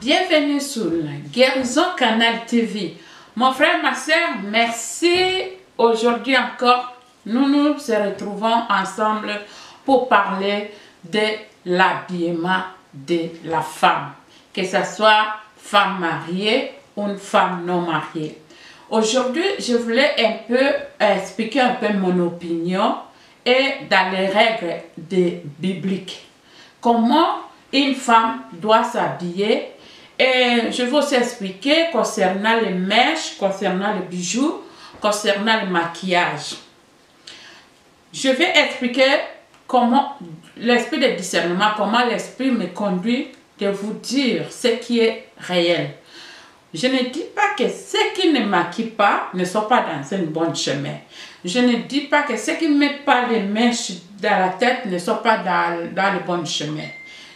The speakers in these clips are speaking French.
Bienvenue sur la Guérison Canal TV. Mon frère, ma soeur, merci. Aujourd'hui encore, nous nous retrouvons ensemble pour parler de l'habillement de la femme. Que ce soit femme mariée ou une femme non mariée. Aujourd'hui, je voulais un peu expliquer un peu mon opinion et dans les règles bibliques. Comment une femme doit s'habiller. Et je vais aussi expliquer concernant les mèches, concernant les bijoux, concernant le maquillage. Je vais expliquer comment l'esprit de discernement, comment l'esprit me conduit de vous dire ce qui est réel. Je ne dis pas que ceux qui ne maquillent pas ne sont pas dans un bon chemin. Je ne dis pas que ceux qui ne mettent pas les mèches dans la tête ne sont pas dans le bon chemin.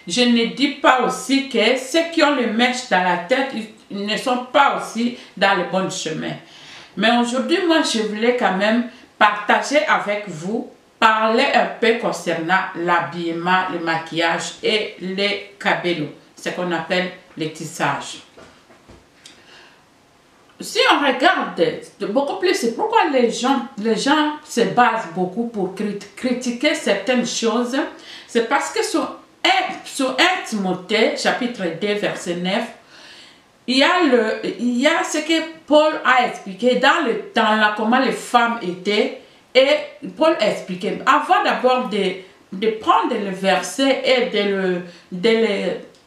Je ne dis pas aussi que ceux qui ont les mèches dans la tête ils ne sont pas aussi dans le bon chemin. Mais aujourd'hui, moi, je voulais quand même partager avec vous, parler un peu concernant l'habillement, le maquillage et les cabellos, ce qu'on appelle les tissages. Si on regarde beaucoup plus, c'est pourquoi les gens se basent beaucoup pour critiquer certaines choses. C'est parce que sur 1 Timothée, chapitre 2, verset 9, il y a ce que Paul a expliqué dans le temps là, comment les femmes étaient. Et Paul a expliqué, avant d'abord de prendre le verset et de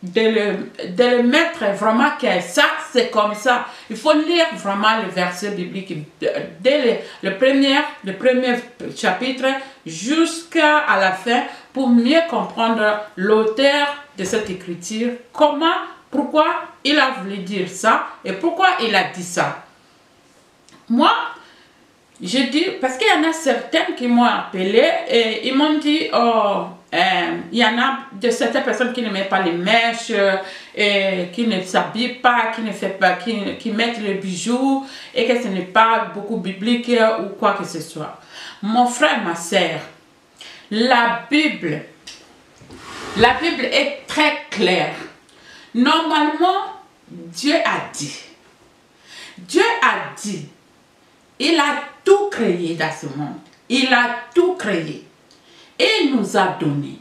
le mettre vraiment que ça, c'est comme ça. Il faut lire vraiment le verset biblique dès le premier chapitre jusqu'à la fin pour mieux comprendre l'auteur de cette écriture, pourquoi il a voulu dire ça et pourquoi il a dit ça. Moi, je dis, parce qu'il y en a certaines qui m'ont appelé et ils m'ont dit, oh, il y en a de certaines personnes qui ne mettent pas les mèches, et qui ne s'habillent pas, qui mettent les bijoux et que ce n'est pas beaucoup biblique ou quoi que ce soit. Mon frère, ma soeur, la Bible est très claire. Normalement, Dieu a dit, il a tout créé dans ce monde. Il a tout créé. Et il nous a donné.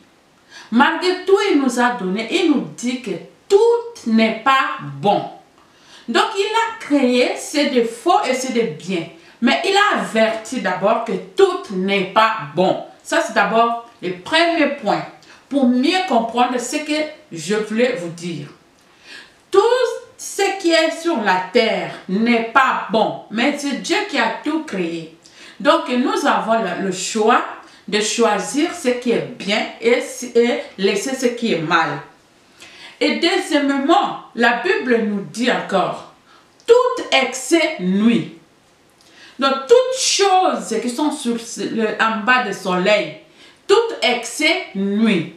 Malgré tout, il nous a donné. Il nous dit que tout n'est pas bon. Donc, il a créé ses défauts et ses biens. Mais il a averti d'abord que tout n'est pas bon. Ça, c'est d'abord le premier point. Pour mieux comprendre ce que je voulais vous dire. Tout ce qui est sur la terre n'est pas bon, mais c'est Dieu qui a tout créé. Donc nous avons le choix de choisir ce qui est bien et laisser ce qui est mal. Et deuxièmement, la Bible nous dit encore, tout excès nuit. Donc toutes choses qui sont en bas du soleil, tout excès nuit.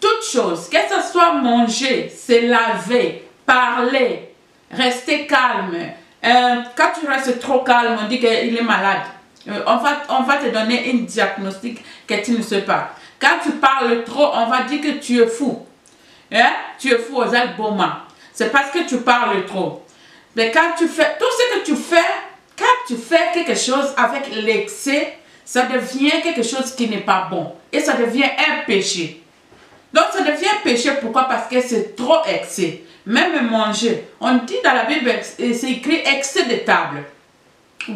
Toutes choses, que ce soit manger, se laver, parler, rester calme. Quand tu restes trop calme, on dit qu'il est malade. On va te donner un diagnostic que tu ne sais pas. Quand tu parles trop, on va dire que tu es fou. Tu es fou aux albumins. C'est parce que tu parles trop. Mais quand tu fais, tout ce que tu fais, quand tu fais quelque chose avec l'excès, ça devient quelque chose qui n'est pas bon. Et ça devient un péché. Donc ça devient péché, pourquoi? Parce que c'est trop excès. Même manger, on dit dans la Bible, c'est écrit excès de table.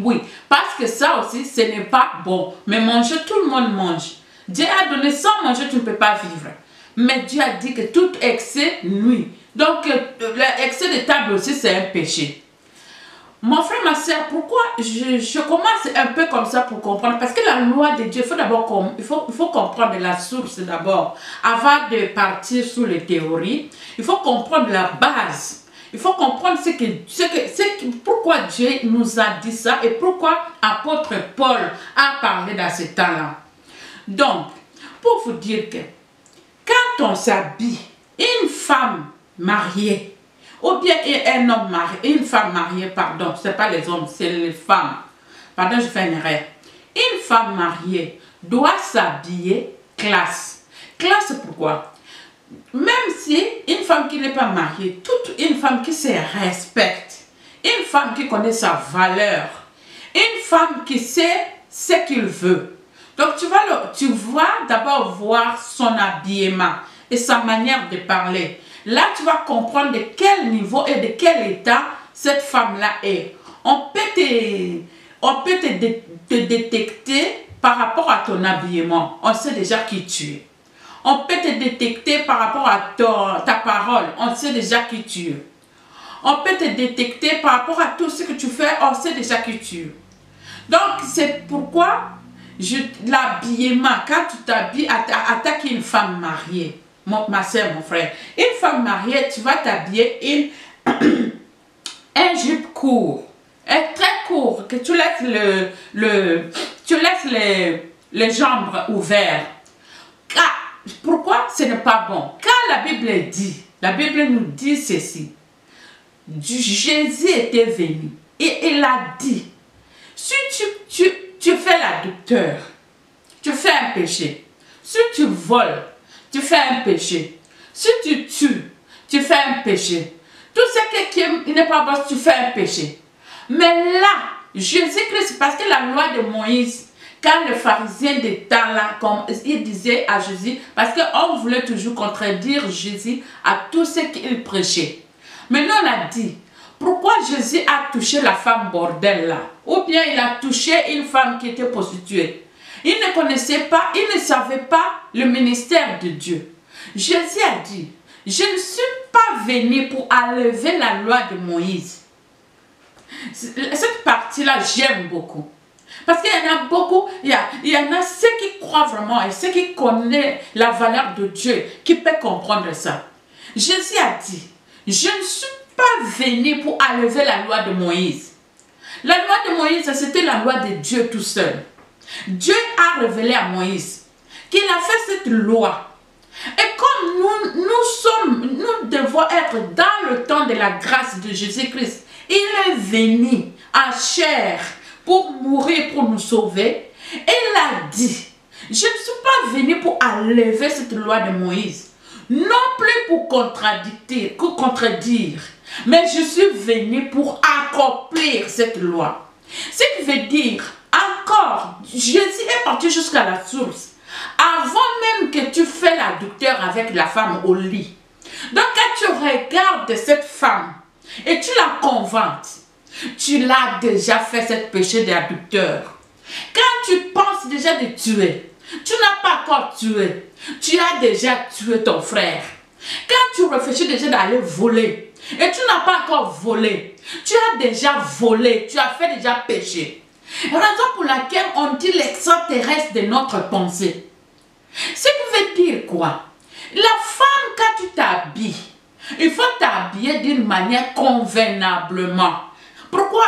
Oui, parce que ça aussi, ce n'est pas bon. Mais manger, tout le monde mange. Dieu a donné, sans manger, tu ne peux pas vivre. Mais Dieu a dit que tout excès nuit. Donc l'excès de table aussi, c'est un péché. Mon frère, ma soeur, pourquoi je commence un peu comme ça pour comprendre? Parce que la loi de Dieu, il faut comprendre la source d'abord. Avant de partir sur les théories, il faut comprendre la base. Il faut comprendre pourquoi Dieu nous a dit ça et pourquoi apôtre Paul a parlé dans ce temps-là. Donc, pour vous dire que quand on s'habille, une femme mariée, ou bien un homme marié, une femme mariée, pardon, ce n'est pas les hommes, c'est les femmes. Pardon, je fais une erreur. Une femme mariée doit s'habiller classe. Classe pourquoi? même si une femme qui n'est pas mariée, toute une femme qui se respecte, une femme qui connaît sa valeur, une femme qui sait ce qu'il veut. Donc tu vas d'abord voir son habillement et sa manière de parler. Là, tu vas comprendre de quel niveau et de quel état cette femme-là est. On peut te détecter par rapport à ton habillement. On sait déjà qui tu es. On peut te détecter par rapport à ta parole. On sait déjà qui tu es. On peut te détecter par rapport à tout ce que tu fais. On sait déjà qui tu es. Donc, c'est pourquoi l'habillement, quand tu t'habilles, attaque une femme mariée. Ma soeur, mon frère. Une femme mariée, tu vas t'habiller un jupe court. Très court, que tu laisses les jambes ouvertes. Pourquoi ce n'est pas bon? Quand la Bible nous dit ceci. Jésus était venu et il a dit, si tu fais l'adultère, tu fais un péché. Si tu voles, tu fais un péché. Si tu tues, tu fais un péché. Tout ce qui n'est pas bon, tu fais un péché. Mais là, Jésus-Christ, parce que la loi de Moïse, quand le pharisien d'État là, comme il disait à Jésus, parce qu'on voulait toujours contredire Jésus à tout ce qu'il prêchait. Maintenant, on a dit, pourquoi Jésus a touché la femme bordel là? Ou bien il a touché une femme qui était prostituée. Il ne connaissait pas, il ne savait pas le ministère de Dieu. Jésus a dit, je ne suis pas venu pour enlever la loi de Moïse. Cette partie-là, j'aime beaucoup. Parce qu'il y en a beaucoup, il y en a ceux qui croient vraiment et ceux qui connaissent la valeur de Dieu, qui peuvent comprendre ça. Jésus a dit, je ne suis pas venu pour enlever la loi de Moïse. La loi de Moïse, c'était la loi de Dieu tout seul. Dieu a révélé à Moïse qu'il a fait cette loi. Et comme nous devons être dans le temps de la grâce de Jésus-Christ, il est venu en chair pour mourir, pour nous sauver. Et il a dit, je ne suis pas venu pour enlever cette loi de Moïse, non plus pour contredire, mais je suis venu pour accomplir cette loi. Ce qui veut dire, encore, Jésus est parti jusqu'à la source, avant même que tu fais l'adultère avec la femme au lit. Donc quand tu regardes cette femme et tu la convaincs, tu l'as déjà fait ce péché d'adultère. Quand tu penses déjà de tuer, tu n'as pas encore tué, tu as déjà tué ton frère. Quand tu réfléchis déjà d'aller voler, et tu n'as pas encore volé, tu as déjà volé, tu as fait déjà péché. Raison pour laquelle on dit l'extraterrestre de notre pensée. Ce qui veut dire quoi? La femme, quand tu t'habilles, il faut t'habiller d'une manière convenablement. Pourquoi?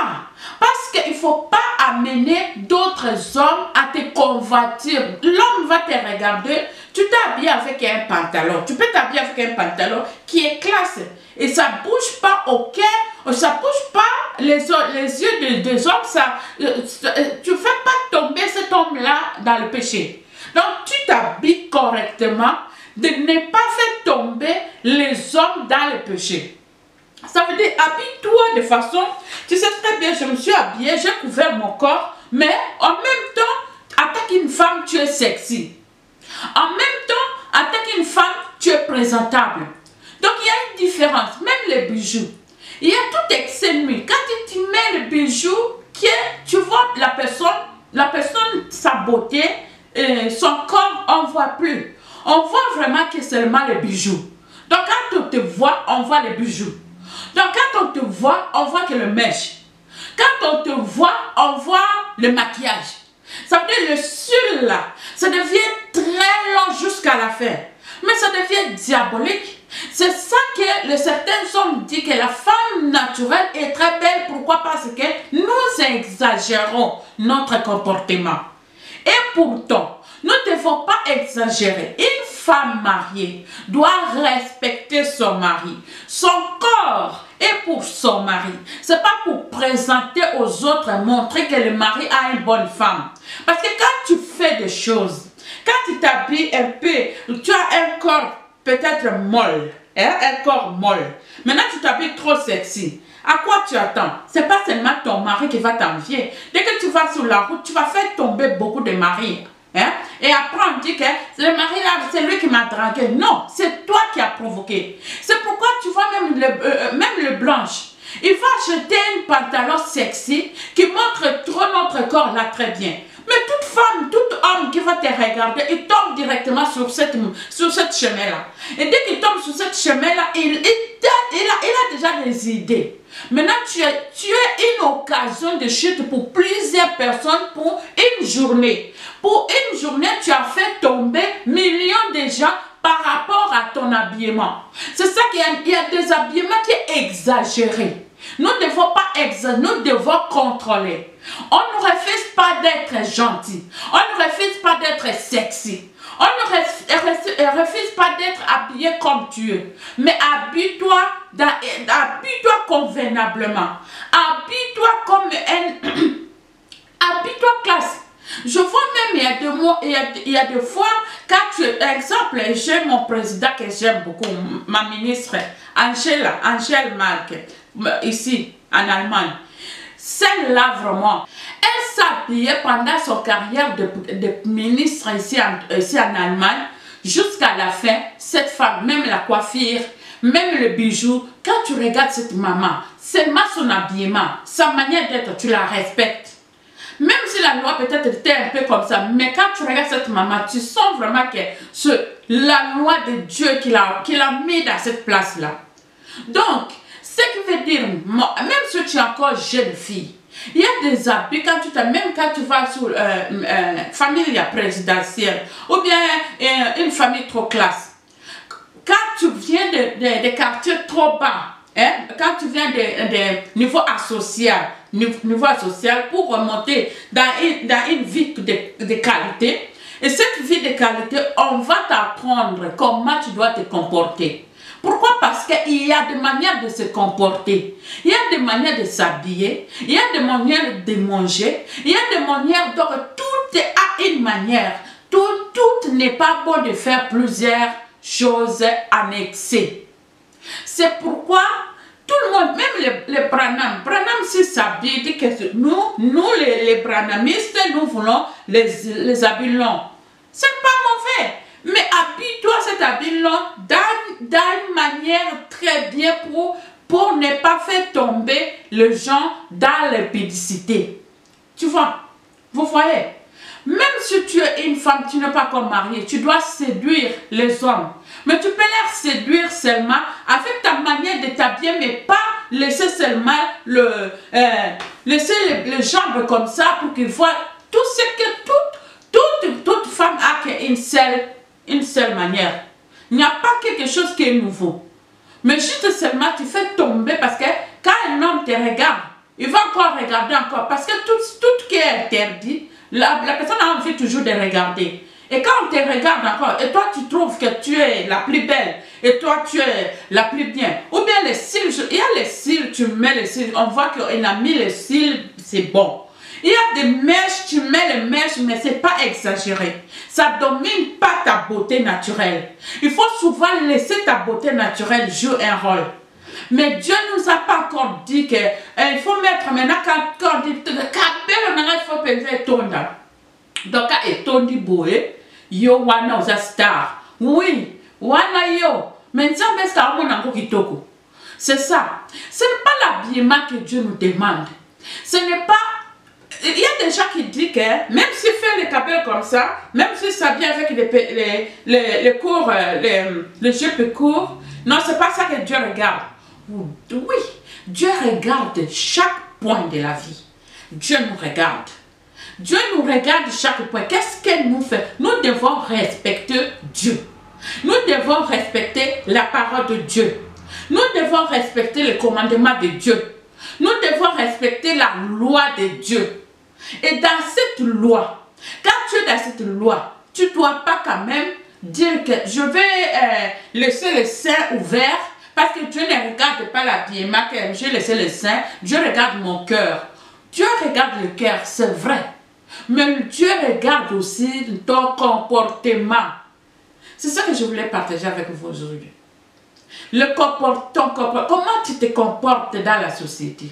Parce qu'il ne faut pas amener d'autres hommes à te convoiter. L'homme va te regarder, tu t'habilles avec un pantalon. Tu peux t'habiller avec un pantalon qui est classe. Et ça ne bouge pas au cœur, ça ne bouge pas les yeux des hommes. Tu ne fais pas tomber cet homme-là dans le péché. Donc tu t'habilles correctement de ne pas faire tomber les hommes dans le péché. Ça veut dire, habille-toi de façon, tu sais très bien, je me suis habillée, j'ai couvert mon corps, mais en même temps, attaque une femme, tu es sexy. En même temps, attaque une femme, tu es présentable. Donc il y a une différence, même les bijoux. Il y a tout excès de nuit. Quand tu mets le bijou, tu vois la personne, sa beauté, son corps, on ne voit plus. On voit vraiment que c'est seulement les bijoux. Donc quand on te voit, on voit les bijoux. Donc quand on te voit, on voit que le mèche. Quand on te voit, on voit le maquillage. Ça veut dire le cil là, ça devient très long jusqu'à la fin. Mais ça devient diabolique. C'est ça que certains hommes disent que la femme naturelle est très belle. Pourquoi? Parce que nous exagérons notre comportement. Et pourtant, nous ne devons pas exagérer. Une femme mariée doit respecter son mari. Son corps est pour son mari. Ce n'est pas pour présenter aux autres, montrer que le mari a une bonne femme. Parce que quand tu fais des choses, quand tu t'habilles un peu, tu as un corps peut-être molle, hein, un corps molle. Maintenant, tu t'habilles trop sexy. À quoi tu attends? C'est pas seulement ton mari qui va t'envier. Dès que tu vas sur la route, tu vas faire tomber beaucoup de maris. Hein? Et après, on dit que le mari là, c'est lui qui m'a dragué. Non, c'est toi qui as provoqué. C'est pourquoi tu vois même le blanche. Il va acheter un pantalon sexy qui montre trop notre corps là très bien. Mais toute femme, tout homme qui va te regarder, il tombe directement sur cette chemin-là. Et dès qu'il tombe sur cette chemin-là, il a déjà des idées. Maintenant, tu es une occasion de chute pour plusieurs personnes pour une journée. Pour une journée, tu as fait tomber millions de gens par rapport à ton habillement. C'est ça qu'il y a des habillements qui est exagéré. Nous ne devons pas exagérer, nous devons contrôler. On ne refuse pas d'être gentil. On ne refuse pas d'être sexy. On ne refuse pas d'être habillé comme tu es. Mais habille-toi convenablement. Habille-toi comme un... habille-toi classe. Je vois même, il y a des fois, quand tu... Exemple, j'ai mon président que j'aime beaucoup, ma ministre, Angèle Merkel, ici, en Allemagne. Celle-là, vraiment, elle s'habillait pendant son carrière de ministre ici en Allemagne, jusqu'à la fin, cette femme, même la coiffure, même le bijou, quand tu regardes cette maman, seulement son habillement, sa manière d'être, tu la respectes. Même si la loi peut-être était un peu comme ça, mais quand tu regardes cette maman, tu sens vraiment que c'est la loi de Dieu qui l'a mis dans cette place-là. Donc, ce qui veut dire, même si tu es encore jeune fille, il y a des habits, même quand tu vas sur famille présidentielle, ou bien une famille trop classe, quand tu viens de quartiers trop bas, hein, quand tu viens de niveau social, pour remonter dans une vie de qualité, et cette vie de qualité, on va t'apprendre comment tu dois te comporter. Pourquoi? Parce qu'il y a des manières de se comporter, il y a des manières de s'habiller, il y a des manières de manger, il y a des manières, donc tout a une manière. Tout n'est pas bon de faire plusieurs choses annexées. C'est pourquoi tout le monde, même les Branham s'y s'habillent, dit que nous les Branhamistes, nous voulons les habits longs. C'est pas mauvais. Mais habille-toi cet habit long dans une manière très bien pour ne pas faire tomber les gens dans l'épidicité. Tu vois, vous voyez, même si tu es une femme, tu n'es pas encore mariée, tu dois séduire les hommes. Mais tu peux les séduire seulement avec ta manière de t'habiller, mais pas laisser seulement laisser les jambes comme ça pour qu'ils voient tout ce que toute femme a une seule manière. Il n'y a pas quelque chose qui est nouveau. Mais juste seulement tu fais tomber parce que quand un homme te regarde, il va encore regarder encore. Parce que tout ce qui est interdit, la personne a envie toujours de regarder. Et quand on te regarde encore, et toi tu trouves que tu es la plus belle, et toi tu es la plus bien. Ou bien les cils, il y a les cils, tu mets les cils, on voit qu'il a mis les cils, c'est bon. Il y a des mèches, tu mets les mèches, mais ce n'est pas exagéré. Ça ne domine pas ta beauté naturelle. Il faut souvent laisser ta beauté naturelle jouer un rôle. Mais Dieu ne nous a pas encore dit qu'il faut mettre maintenant, quand on dit, il faut peser tonda. Donc, et tondi boé, yo wana osa star. Oui, wana yo. Mais ça, c'est ça. Ce n'est pas l'habillement que Dieu nous demande. Ce n'est pas. Il y a des gens qui disent que même s'il fait les capelles comme ça, même s'il s'habille avec les cours, les jupes courts, non, c'est pas ça que Dieu regarde. Oui, Dieu regarde chaque point de la vie. Dieu nous regarde. Dieu nous regarde chaque point. Qu'est-ce qu'elle nous fait? Nous devons respecter Dieu. Nous devons respecter la parole de Dieu. Nous devons respecter les commandements de Dieu. Nous devons respecter la loi de Dieu. Et dans cette loi, quand tu es dans cette loi, tu ne dois pas quand même dire que je vais laisser les seins ouverts parce que Dieu ne regarde pas l'habillement que j'ai laissé les seins. Dieu regarde mon cœur. Dieu regarde le cœur, c'est vrai. Mais Dieu regarde aussi ton comportement. C'est ça que je voulais partager avec vous aujourd'hui. Comment tu te comportes dans la société?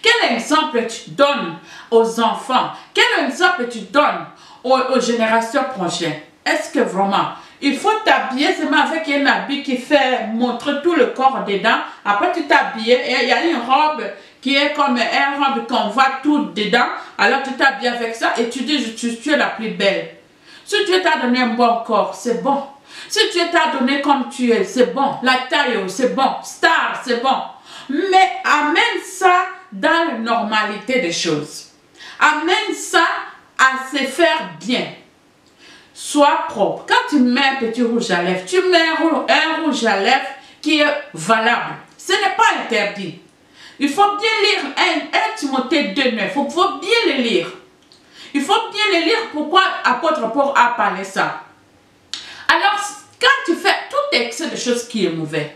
Quel exemple tu donnes aux enfants? Quel exemple tu donnes aux générations prochaines? Est-ce que vraiment, il faut t'habiller seulement avec un habit qui fait montrer tout le corps dedans? Après tu t'habilles et il y a une robe qui est comme une robe qu'on voit tout dedans. Alors tu t'habilles avec ça et tu dis tu es la plus belle. Si Dieu t'a donné un bon corps, c'est bon. Si Dieu t'a donné comme tu es, c'est bon. La taille, c'est bon. Star, c'est bon. Mais amène ça dans la normalité des choses. Amène ça à se faire bien. Sois propre. Quand tu mets un petit rouge à lèvres, tu mets un rouge à lèvres qui est valable. Ce n'est pas interdit. Il faut bien lire 1 Timothée 2,9. Il faut bien le lire. Il faut bien le lire. Pourquoi apôtre Paul a parlé ça? Alors, quand tu fais tout excès de choses qui est mauvais,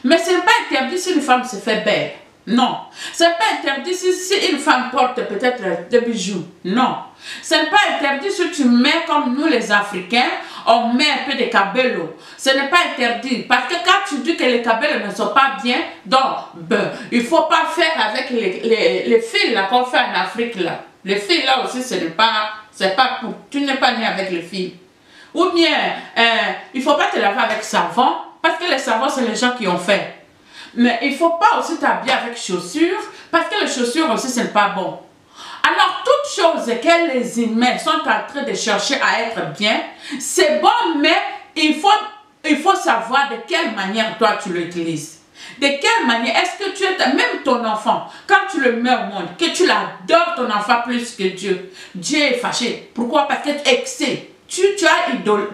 mais ce n'est pas interdit si une femme se fait belle. Non. Ce n'est pas interdit si une femme porte peut-être des bijoux. Non. Ce n'est pas interdit si tu mets comme nous les Africains, on met un peu de cabello. Ce n'est pas interdit. Parce que quand tu dis que les cabellos ne sont pas bien, donc il ne faut pas faire avec les fils qu'on fait en Afrique là. Les fils là aussi, ce n'est pas pour. Tu n'es pas né avec les filles. Ou bien, il ne faut pas te laver avec savon, parce que les savons, c'est les gens qui ont fait. Mais il ne faut pas aussi t'habiller avec chaussures, parce que les chaussures aussi, ce n'est pas bon. Alors, toutes choses que les humains sont en train de chercher à être bien, c'est bon, mais il faut savoir de quelle manière toi tu l'utilises. De quelle manière est-ce que tu es, même ton enfant, quand tu le mets au monde, que tu l'adores ton enfant plus que Dieu, Dieu est fâché. Pourquoi? Parce que tu es excès. Tu es idole.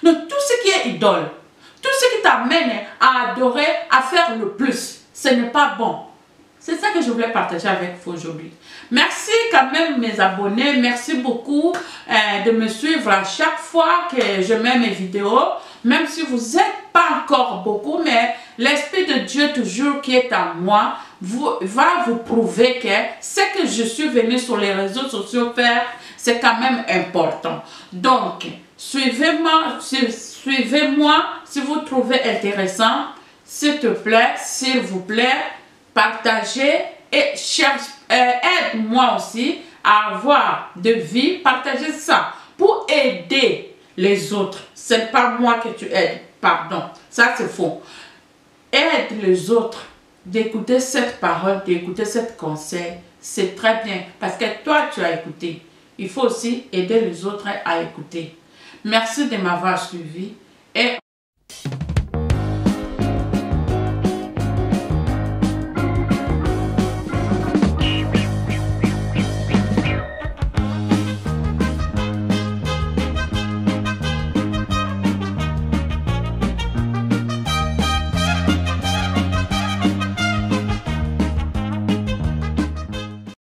Donc tout ce qui est idole, tout ce qui t'amène à adorer, à faire le plus, ce n'est pas bon. C'est ça que je voulais partager avec vous aujourd'hui. Merci quand même mes abonnés, merci beaucoup de me suivre à chaque fois que je mets mes vidéos. Même si vous n'êtes pas encore beaucoup, mais l'Esprit de Dieu toujours qui est en moi va vous prouver que ce que je suis venu sur les réseaux sociaux faire, c'est quand même important. Donc, suivez-moi si vous trouvez intéressant. S'il te plaît, s'il vous plaît, partagez et aide-moi aussi à avoir de vie. Partagez ça pour aider les autres. Ce n'est pas moi que tu aides, pardon. Ça, c'est faux. Aide les autres d'écouter cette parole, d'écouter cet conseil. C'est très bien parce que toi, tu as écouté. Il faut aussi aider les autres à écouter. Merci de m'avoir suivi.